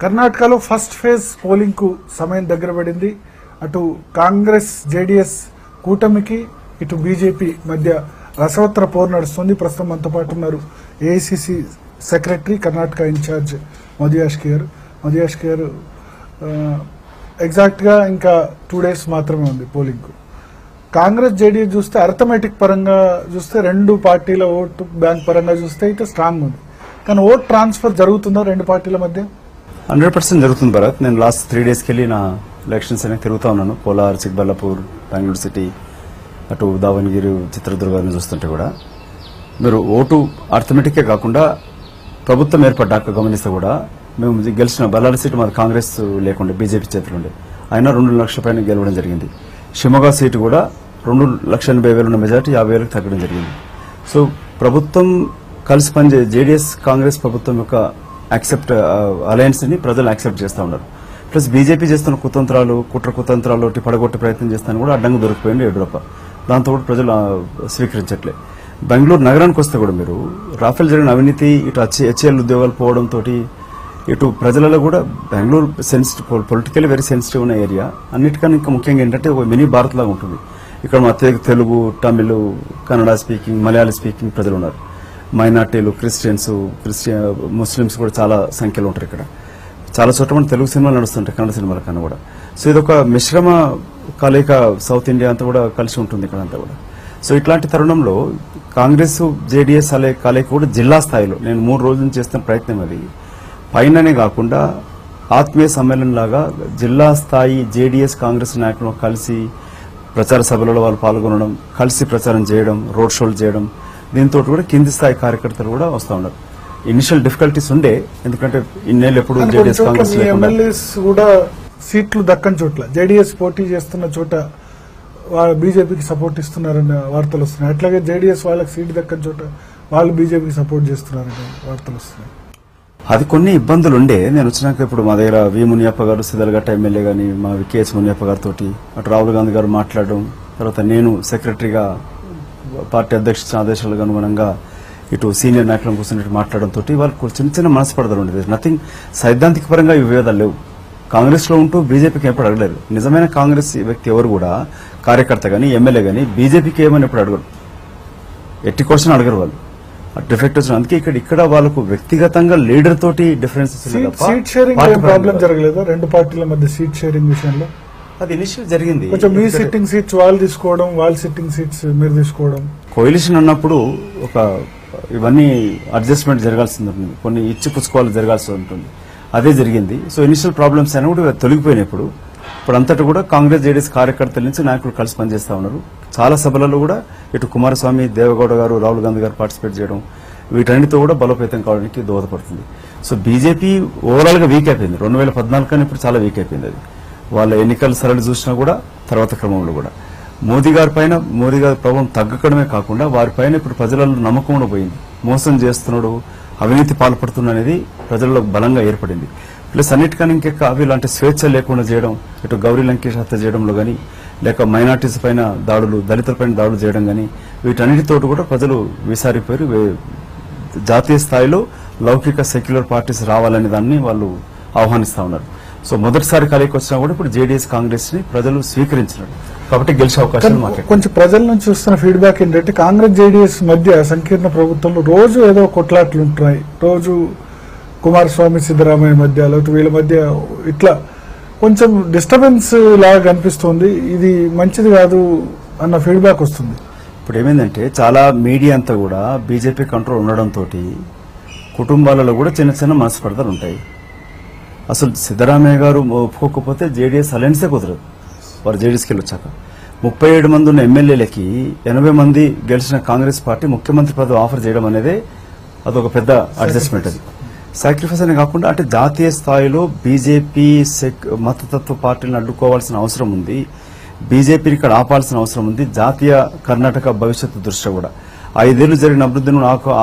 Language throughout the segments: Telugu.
కర్ణాటకలో ఫస్ట్ ఫేజ్ పోలింగ్ కు సమయం దగ్గర పడింది. అటు కాంగ్రెస్ జేడీఎస్ కూటమికి ఇటు బీజేపీ మధ్య రసవత్తర పోరు నడుస్తుంది. ప్రస్తుతం మనతో పాటు ఉన్నారు AICC secretary Karnataka incharge Madhu Yashki గారు. ఎగ్జాక్ట్ గా ఇంకా 2 days మాత్రమే ఉంది పోలింగ్ కు. కాంగ్రెస్ జేడీఎస్ చూస్తే అర్థమెటిక్ పరంగా చూస్తే రెండు పార్టీల ఓటు బ్యాంక్ పరంగా చూస్తే అయితే స్ట్రాంగ్ ఉంది. కానీ ఓట్ ట్రాన్స్ఫర్ జరుగుతుందా రెండు పార్టీల మధ్య? 100% జరుగుతుంది భరత్. నేను లాస్ట్ 3 days కెళ్ళి నా ఎలక్షన్స్ అనేవి తిరుగుతా ఉన్నాను. కోలార్, చిక్బల్లాపూర్, బెంగళూరు సిటీ, అటు దావణగిరి, చిత్రదుర్గాన్ని చూస్తుంటే కూడా మీరు ఓటు అర్థమెటికే కాకుండా ప్రభుత్వం ఏర్పడ్డాక గమనిస్తే కూడా మేము గెలిచిన బల్లారి సీటు మాది కాంగ్రెస్ లేకుండే బీజేపీ చేతులు ఉండే, అయినా 2 లక్షల పైన గెలవడం జరిగింది. షిమోగా సీటు కూడా 2,80,000 ఉన్న మెజార్టీ 50,000 తగ్గడం జరిగింది. సో ప్రభుత్వం కలిసి పనిచే జేడీఎస్ కాంగ్రెస్ ప్రభుత్వం యొక్క అలయన్స్ ని ప్రజలు యాక్సెప్ట్ చేస్తూ ఉన్నారు. ప్లస్ బీజేపీ చేస్తున్న కుట్రకుతంత్రాలు పడగొట్టే ప్రయత్నం చేస్తాను కూడా అడ్డంగా దొరికిపోయింది యడ్యూరప్ప. దాంతో కూడా ప్రజలు స్వీకరించట్లే. బెంగళూరు నగరానికి వస్తే కూడా మీరు రాఫెల్ జరిగిన అవినీతి, ఇటు హెచ్ఏఎల్ ఉద్యోగాలు పోవడంతో ఇటు ప్రజలలో కూడా Bengaluru sensitive, politically very sensitive ఉన్న ఏరియా. అన్నిటికన్నా ఇంకా ముఖ్యంగా ఏంటంటే ఒక మినీ భారత్ లాగా ఉంటుంది. ఇక్కడ మా తెలుగు, తమిళ్, కన్నడ స్పీకింగ్, మలయాళీ స్పీకింగ్ ప్రజలు ఉన్నారు. మైనార్టీలు, ముస్లిమ్స్ కూడా చాలా సంఖ్యలో ఉంటారు. ఇక్కడ చాలా చోట్ల మన తెలుగు సినిమాలు నడుస్తుంటాయి, కన్నడ సినిమాల కన్నా కూడా. సో ఇదొక మిశ్రమ కలయిక, సౌత్ ఇండియా అంతా కూడా కలిసి ఉంటుంది ఇక్కడ అంతా కూడా. సో ఇట్లాంటి తరుణంలో కాంగ్రెస్ జేడీఎస్ కలయిక కూడా జిల్లా స్థాయిలో నేను 3 రోజుల నుంచి చేస్తున్న ప్రయత్నం అది. పైననే కాకుండా ఆత్మీయ సమ్మేళనం లాగా జిల్లా స్థాయి జేడీఎస్ కాంగ్రెస్ నాయకులు కలిసి ప్రచార సభలలో వాళ్ళు పాల్గొనడం, కలిసి ప్రచారం చేయడం, రోడ్ షోలు చేయడం, దీంతో కూడా కింది స్థాయి కార్యకర్తలు కూడా వస్తూ ఉన్నారు. ఇనిషియల్ డిఫికల్టీస్ ఉండే, ఎందుకంటే ఇన్నేళ్ళు ఎప్పుడు జేడీఎస్ కాంగ్రెస్ ఎమ్మెల్యేస్ కూడా సీట్లు దక్కని చోట్ల జేడీఎస్ పోటీ చేస్తున్న చోట బీజేపీకి సపోర్ట్ ఇస్తున్నారన్న వార్తలు వస్తున్నాయి. అట్లాగే జేడీఎస్ వాళ్ళకి సీటు దక్కని చోట వాళ్ళు బీజేపీకి సపోర్ట్ చేస్తున్నారన్న వార్తలు వస్తున్నాయి. అది కొన్ని ఇబ్బందులు ఉండే. నేను వచ్చినాక ఇప్పుడు మా దగ్గర వి మునియప్ప గారు, సిద్ధలగట్ట ఎమ్మెల్యే గాని, మా కేఎస్ మునియప్ప గారితో, అటు రాహుల్ గాంధీ గారు మాట్లాడడం, తర్వాత నేను సెక్రటరీగా పార్టీ అధ్యక్ష ఆదేశాలకు అనుగుణంగా ఇటు సీనియర్ నాయకులను కూర్చున్నట్టు మాట్లాడడంతో వాళ్ళకు చిన్న మనస్పర్ధలు ఉండేది. నథింగ్ సైద్ధాంతిక పరంగా ఈ విభేదాలు లేవు. కాంగ్రెస్ లో ఉంటూ బీజేపీకి ఎప్పుడు అడగలేదు. నిజమైన కాంగ్రెస్ వ్యక్తి ఎవరు కూడా, కార్యకర్త గాని ఎమ్మెల్యే గాని బీజేపీకి ఏమని ఎప్పుడు అడగరు, ఎట్టి క్వశ్చన్ అడగరు వాళ్ళు. డిఫెక్ట్ వచ్చిన అందుకే ఇక్కడ వాళ్ళకు వ్యక్తిగతంగా లీడర్ తోటి డిఫరెన్సెస్. సీట్ షేరింగ్ ప్రాబ్లం జరగలేదు రెండు పార్టీల మధ్య సీట్ షేరింగ్ విషయంలో? అది ఇనిషియల్ జరిగింది. కొంచెం మీ సిట్టింగ్ సీట్స్ వాళ్ళు తీసుకోవడం, వాళ్ళ సిట్టింగ్ సీట్స్ మీరు తీసుకోవడం. కోalition అన్నప్పుడు ఇవన్నీ అడ్జస్ట్మెంట్ జరగాల్సి ఉంటుంది, కొన్ని ఇచ్చి పుచ్చుకోవాలి జరగాల్సి ఉంటుంది. అదే జరిగింది. సో ఇనిషియల్ ప్రాబ్లమ్స్ అయినా కూడా తొలగిపోయినప్పుడు ఇప్పుడు అంతటా కూడా కాంగ్రెస్ జేడీఎస్ కార్యకర్తల నుంచి నాయకులు కలిసి పనిచేస్తా ఉన్నారు. చాలా సభలలో కూడా ఇటు కుమారస్వామి, దేవగౌడ గారు, రాహుల్ గాంధీ గారు పార్టిసిపేట్ చేయడం, వీటన్నిటితో కూడా బలోపేతం కావడానికి దోహదపడుతుంది. సో బీజేపీ ఓవరాల్ గా వీక్ అయిపోయింది. 2014 కన్నా ఇప్పుడు చాలా వీక్ అయిపోయింది. అది వాళ్ళ ఎన్నికల సరళి చూసినా కూడా తర్వాత క్రమంలో కూడా మోదీ గారి ప్రభావం తగ్గడమే కాకుండా వారిపైన ఇప్పుడు ప్రజలలో నమ్మకం కూడా పోయింది. మోసం చేస్తున్నాడు, అవినీతి పాల్పడుతున్నా అనేది ప్రజల్లో బలంగా ఏర్పడింది. ప్లస్ అన్నిటికన్నా ఇంకెక్క ఇలాంటి స్వేచ్ఛ లేకుండా చేయడం, ఇటు గౌరీ లంకేష్ హత్య చేయడంలో గానీ, లేక మైనార్టీస్ పైన దాడులు, దళితులపైన దాడులు చేయడం గానీ, వీటన్నిటితో కూడా ప్రజలు విసారిపోయారు. జాతీయ స్థాయిలో లౌకిక సెక్యులర్ పార్టీస్ రావాలనే దాన్ని వాళ్ళు ఆహ్వానిస్తా ఉన్నారు. సో మొదటిసారి కలయికి వచ్చినా కూడా ఇప్పుడు జేడీఎస్ కాంగ్రెస్ ని ప్రజలు స్వీకరించినారు కాబట్టి గెలిచే అవకాశం మాకు. కొంచెం ప్రజల నుంచి చూస్తున్న ఫీడ్బ్యాక్ ఏంటంటే కాంగ్రెస్ జేడీఎస్ మధ్య సంకీర్ణ ప్రభుత్వంలో రోజు ఏదో కొట్లాట్లు ఉంటున్నాయి. రోజు కుమారస్వామి, సిద్దరామయ్య మధ్య, లేకపోతే వీళ్ళ మధ్య ఇట్లా కొంచెం డిస్టర్బెన్స్ లాగా కనిపిస్తుంది. ఇది మంచిది కాదు అన్న ఫీడ్బ్యాక్ వస్తుంది. ఇప్పుడు ఏమైందంటే చాలా మీడియా అంతా కూడా బీజేపీ కంట్రోల్ ఉండడంతో కుటుంబాలలో కూడా చిన్న చిన్న మనస్పర్ధలు ఉంటాయి. అసలు సిద్దరామయ్య గారు ఒప్పుకోకపోతే జేడీఎస్ అలయన్సే కుదరదు. వారు జేడీఎస్కి వెళ్ళొచ్చాక 37 మంది ఉన్న ఎమ్మెల్యేలకి 80 మంది గెలిచిన కాంగ్రెస్ పార్టీ ముఖ్యమంత్రి పదవి ఆఫర్ చేయడం అనేది అదొక పెద్ద అడ్జస్ట్మెంట్. అది సాక్రిఫైస్ అనే కాకుండా అంటే జాతీయ స్థాయిలో బీజేపీ మతతత్వ పార్టీలను అడ్డుకోవాల్సిన అవసరం ఉంది, బీజేపీని ఇక్కడ ఆపాల్సిన అవసరం ఉంది. జాతీయ కర్ణాటక భవిష్యత్తు దృష్ట్యా కూడా 5 ఏళ్లు జరిగిన అభివృద్ధిని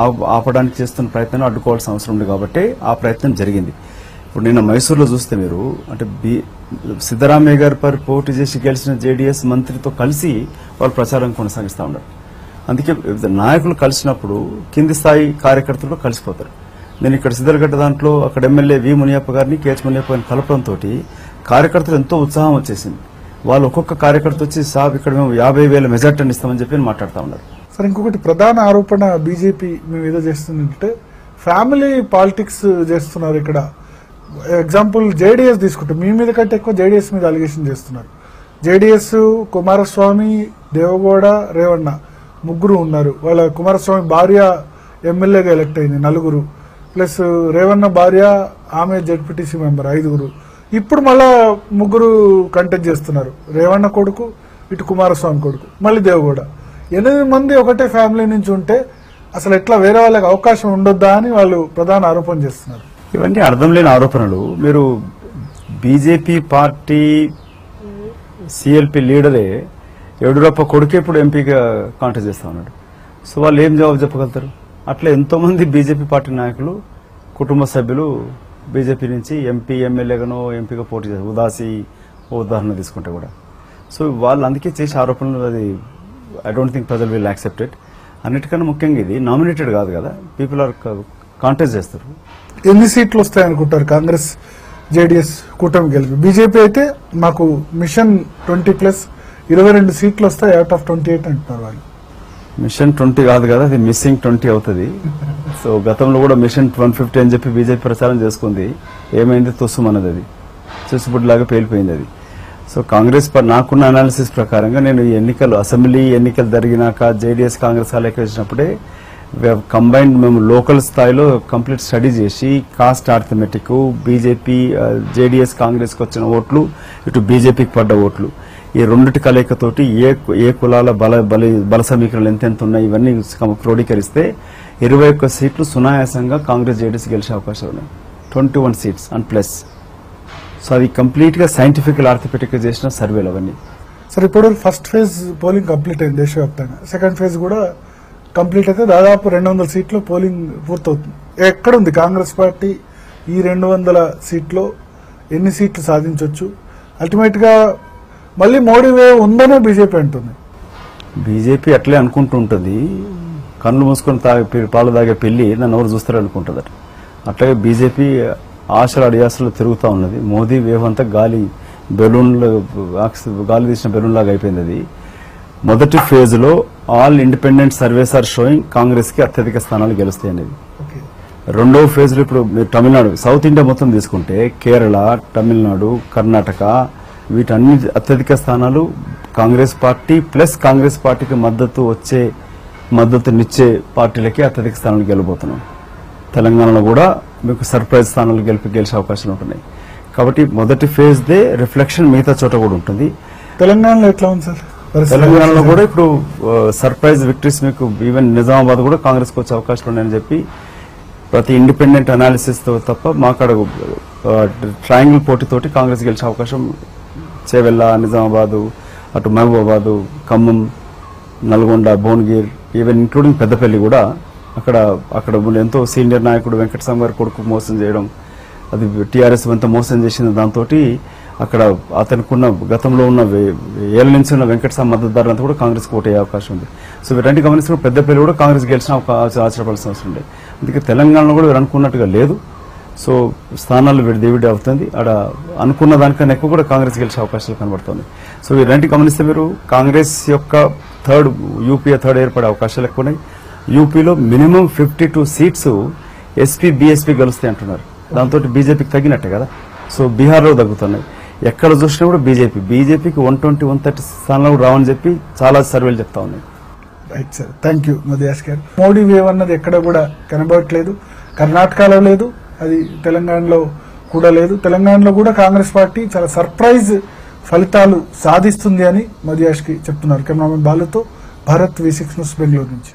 ఆపడానికి చేస్తున్న ప్రయత్నాన్ని అడ్డుకోవాల్సిన అవసరం ఉంది కాబట్టి ఆ ప్రయత్నం జరిగింది. ఇప్పుడు నిన్న మైసూరులో చూస్తే మీరు అంటే సిద్దరామయ్య గారి పరి పోటీ చేసి గెలిచిన జేడీఎస్ మంత్రితో కలిసి వాళ్ళు ప్రచారం కొనసాగిస్తా ఉన్నారు. అందుకే నాయకులు కలిసినప్పుడు కింది స్థాయి కార్యకర్తలు కలిసిపోతారు. నేను ఇక్కడ సిద్ధరగడ్డ దాంట్లో అక్కడ ఎమ్మెల్యే వి మునియప్ప గారిని కేహెచ్ మునియప్ప గారిని కలపడంతో కార్యకర్తలు ఎంతో ఉత్సాహం వచ్చేసింది. వాళ్ళు ఒక్కొక్క కార్యకర్త వచ్చి సాబ్ ఇక్కడ మేము 50,000 మెజార్టీని ఇస్తామని చెప్పి మాట్లాడుతూ ఉన్నారు. సార్ ఇంకొకటి ప్రధాన ఆరోపణ బీజేపీ మేము ఏదో చేస్తుందంటే ఫ్యామిలీ పాలిటిక్స్ చేస్తున్నారు. ఇక్కడ ఎగ్జాంపుల్ జేడీఎస్ తీసుకుంటే మీ మీద కంటే ఎక్కువ జేడీఎస్ మీద అలిగేషన్ చేస్తున్నారు. జేడీఎస్ కుమారస్వామి, దేవగౌడ, రేవಣ್ణ ముగ్గురు ఉన్నారు. వాళ్ళ కుమారస్వామి భార్య ఎమ్మెల్యేగా ఎలక్ట్ అయింది, 4. ప్లస్ రేవಣ್ణ భార్య ఆమె జెడ్పీటీసీ మెంబర్, 5. ఇప్పుడు మళ్ళా 3 కంటెస్ట్ చేస్తున్నారు. రేవಣ್ణ కొడుకు, ఇటు కుమారస్వామి కొడుకు, మళ్ళీ దేవగౌడ. 8 మంది ఒకటే ఫ్యామిలీ నుంచి ఉంటే అసలు ఎట్లా వేరే వాళ్ళకి అవకాశం ఉండొద్దా అని వాళ్ళు ప్రధాన ఆరోపణ చేస్తున్నారు. ఇవన్నీ అర్థం లేని ఆరోపణలు. మీరు బీజేపీ పార్టీ సిఎల్పి లీడరే యడ్యూరప్ప కొడుకే ఇప్పుడు ఎంపీగా కాంటెస్ట్ చేస్తా ఉన్నాడు. సో వాళ్ళు ఏం జవాబు చెప్పగలుగుతారు? అట్లా ఎంతో మంది బీజేపీ పార్టీ నాయకులు కుటుంబ సభ్యులు బీజేపీ నుంచి ఎంపీ, ఎమ్మెల్యేగానో ఎంపీగా పోటీ చేస్తారు. ఉదాసి ఉదాహరణ తీసుకుంటే కూడా. సో వాళ్ళు అందుకే చేసే ఆరోపణలు అది ఐ డోంట్ థింక్ ప్రజలు విల్ యాక్సెప్ట్ ఇట్. అన్నిటికన్నా ముఖ్యంగా ఇది నామినేటెడ్ కాదు కదా, పీపుల్ ఆర్ కాంటెస్ట్ చేస్తారు. ఎన్ని సీట్లు వస్తాయనుకుంటారు కాంగ్రెస్ జేడీఎస్ కూటమి గెలిపి? బీజేపీ అయితే మాకు మిషన్ 20+ 22 సీట్లు వస్తాయి అవుట్ ఆఫ్ 28 అంటున్నారు వాళ్ళు. మిషన్ 20 కాదు కదా, అది మిస్సింగ్ 20 అవుతుంది. సో గతంలో కూడా మిషన్ 150 అని చెప్పి బీజేపీ ప్రచారం చేసుకుంది. ఏమైంది? తుస్సుమన్నది, అది చూసిబుడ్లాగా పేలిపోయింది అది. సో కాంగ్రెస్ నాకున్న అనాలిసిస్ ప్రకారంగా నేను ఈ ఎన్నికలు, అసెంబ్లీ ఎన్నికలు జరిగినాక జేడీఎస్ కాంగ్రెస్ కలయిక వచ్చినప్పుడే కంబైన్డ్ మేము లోకల్ స్థాయిలో కంప్లీట్ స్టడీ చేసి కాస్ట్ ఆర్థమెటిక్, బీజేపీ జేడీఎస్ కాంగ్రెస్కి వచ్చిన ఓట్లు, ఇటు బీజేపీకి పడ్డ ఓట్లు, ఈ రెండిటి కలయికతోటి ఏ కులాల బల సమీకరణలు ఎంతెంత ఉన్నాయి ఇవన్నీ క్రోడీకరిస్తే 21 సీట్లు సునాయాసంగా కాంగ్రెస్ జేడీఎస్ గెలిచే అవకాశాలు ఉన్నాయి. 21 సీట్స్ అండ్ ప్లస్. సో అది కంప్లీట్ గా సైంటిఫికల్ ఆర్థమెటిక్ చేసిన సర్వేలు అవన్నీ. సార్ ఇప్పుడు ఫస్ట్ ఫేజ్ పోలింగ్ కంప్లీట్ అయింది దేశవ్యాప్తంగా. సెకండ్ ఫేజ్ కూడా కంప్లీట్ అయితే దాదాపు 200 సీట్లు పోలింగ్ పూర్తవుతుంది. ఎక్కడుంది కాంగ్రెస్ పార్టీ ఈ 200 సీట్లో ఎన్ని సీట్లు సాధించవచ్చు? అల్టిమేట్ గా మళ్ళీ మోడీ వేవ్ ఉందనే బీజేపీ అంటుంది. బీజేపీ అట్లే అనుకుంటూ ఉంటుంది. కళ్ళు మూసుకొని పాలు తాగే పెళ్లి నన్ను ఎవరు చూస్తారు అనుకుంటుందట. అట్లాగే బీజేపీ ఆశలు అడియాసలు తిరుగుతూ ఉన్నది. మోదీ వేవ్ అంతా గాలి తీసిన బెలూన్ లాగా అయిపోయింది. అది మొదటి ఫేజ్ లో all independent surveys are showing Congress కి అత్యధిక స్థానాలు గెలుస్తాయి అనేది. రెండవ ఫేజ్ లో ఇప్పుడు మీరు తమిళనాడు, సౌత్ ఇండియా మొత్తం తీసుకుంటే కేరళ, తమిళనాడు, కర్ణాటక వీటన్ని అత్యధిక స్థానాలు కాంగ్రెస్ పార్టీ ప్లస్ కాంగ్రెస్ పార్టీకి మద్దతునిచ్చే పార్టీలకి అత్యధిక స్థానాలు గెలబోతున్నాం. తెలంగాణలో కూడా మీకు సర్ప్రైజ్ స్థానాలు గెలిచే అవకాశాలు ఉంటున్నాయి. కాబట్టి మొదటి ఫేజ్ దే రిఫ్లెక్షన్ మిగతా చోట కూడా ఉంటుంది. తెలంగాణలో ఎట్లా ఉంది సార్? తెలంగాణలో కూడా ఇప్పుడు సర్ప్రైజ్ విక్టరీస్ మీకు ఈవెన్ నిజామాబాద్ కూడా కాంగ్రెస్ కు వచ్చే అవకాశాలు ఉన్నాయని చెప్పి ప్రతి ఇండిపెండెంట్ అనాలిసిస్ తో తప్ప మాకాడ ట్రయాంగిల్ పోటీతోటి కాంగ్రెస్ గెలిచే అవకాశం చేవెళ్ళ, నిజామాబాద్, అటు మహబూబాబాద్, ఖమ్మం, నల్గొండ, భువనగిరి, ఈవెన్ ఇంక్లూడింగ్ పెద్దపల్లి కూడా అక్కడ ఎంతో సీనియర్ నాయకుడు వెంకటస్వామి గారి కొడుకు మోసం చేయడం, అది టీఆర్ఎస్ ఎంత మోసం చేసింది. దాంతో అక్కడ అతనుకున్న గతంలో ఉన్న ఏళ్ల నుంచి ఉన్న వెంకటస్వామి మద్దతుదారులంతా కూడా కాంగ్రెస్ కు ఓటయ్యే అవకాశం ఉంది. సో వీరంటి గమనిస్తున్న పెద్దపల్లి కూడా కాంగ్రెస్ గెలిచిన ఆశ్చర్యపడాల్సిన అవసరం లేదు. అందుకే తెలంగాణలో కూడా వీరు అనుకున్నట్టుగా లేదు. సో స్థానాలు విడివిడి అవుతుంది. అక్కడ అనుకున్న దానికన్నా ఎక్కువ కూడా కాంగ్రెస్ గెలిచే అవకాశాలు కనబడుతుంది. సో వీరంటి గమనిస్తే మీరు కాంగ్రెస్ యొక్క యూపీఏ థర్డ్ ఏర్పడే అవకాశాలు ఎక్కువ ఉన్నాయి. యూపీలో మినిమం 52 సీట్స్ ఎస్పీ, బీఎస్పీ గెలుస్తాయి అంటున్నారు. దాంతో బీజేపీకి తగ్గినట్టే కదా. సో బీహార్లో తగ్గుతున్నాయి. ఎక్కడ చూసినా కూడా బీజేపీకి 120-130 స్థానాలు రావని చెప్పి చాలా సర్వేలు చెప్తా ఉన్నాయి. రైట్ సార్, థ్యాంక్ యూ మోదీయాస్ గారు. మోడీ వేవ్ అన్నది ఎక్కడ కూడా కనబడట్లేదు. కర్ణాటకలో లేదు, అది తెలంగాణలో కూడా లేదు. తెలంగాణలో కూడా కాంగ్రెస్ పార్టీ చాలా సర్ప్రైజ్ ఫలితాలు సాధిస్తుంది అని మోదీయాస్ కి చెప్తున్నారు. కెమెరామెన్ బాలుతో భారత్ V6 న్యూస్ బెంగళూరు నుంచి.